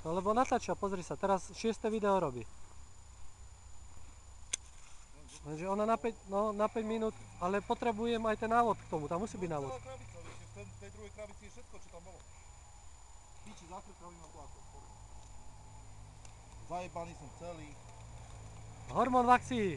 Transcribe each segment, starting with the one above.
No lebo natáča, pozri sa, teraz 6. video robí. Takže ona na 5, no, na 5 minút, ale potrebujem aj ten návod k tomu, tam musí byť návod. Celá krabica, v tej druhej krabici je všetko, čo tam bolo. Píči, zakrkali ma to ako. Zajebaný som celý. Hormón v akcii.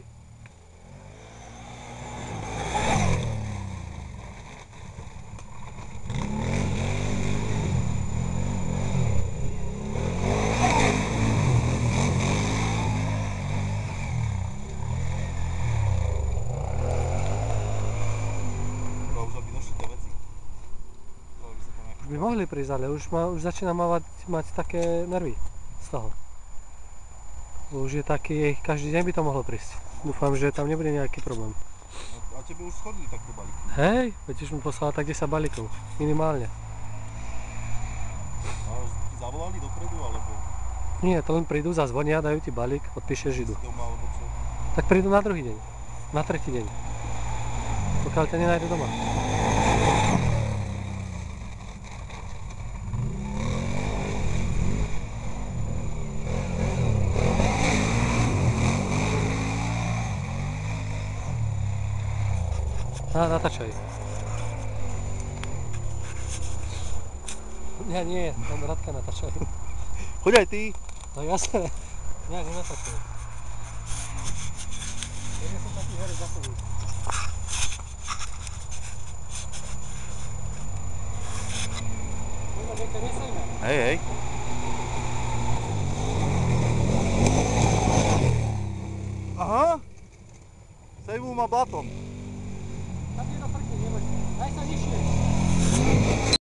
By mohli prísť, ale už začína mať také nervy z toho. Už je taký, každý deň by to mohlo prísť. Dúfam, že tam nebude nejaký problém. A tebe už schodili takto balíky? Hej, veď už mu poslala tak 10 balíkov, minimálne. A ti zavolali dopredu, alebo? Nie, to len prídu, zazvonia, dajú ti balík, odpíšeš, idú. Doma, alebo čo? Tak prídu na druhý deň, na tretí deň. Pokiaľ ťa nenájdu doma. Natáčaj. Nie, tam Radka natáčaj. Choď aj ty. No jasne. Nie, nenatáčaj. Ja nie som taký herec za sebou. Hej. Aha. Sejmul ma blatom.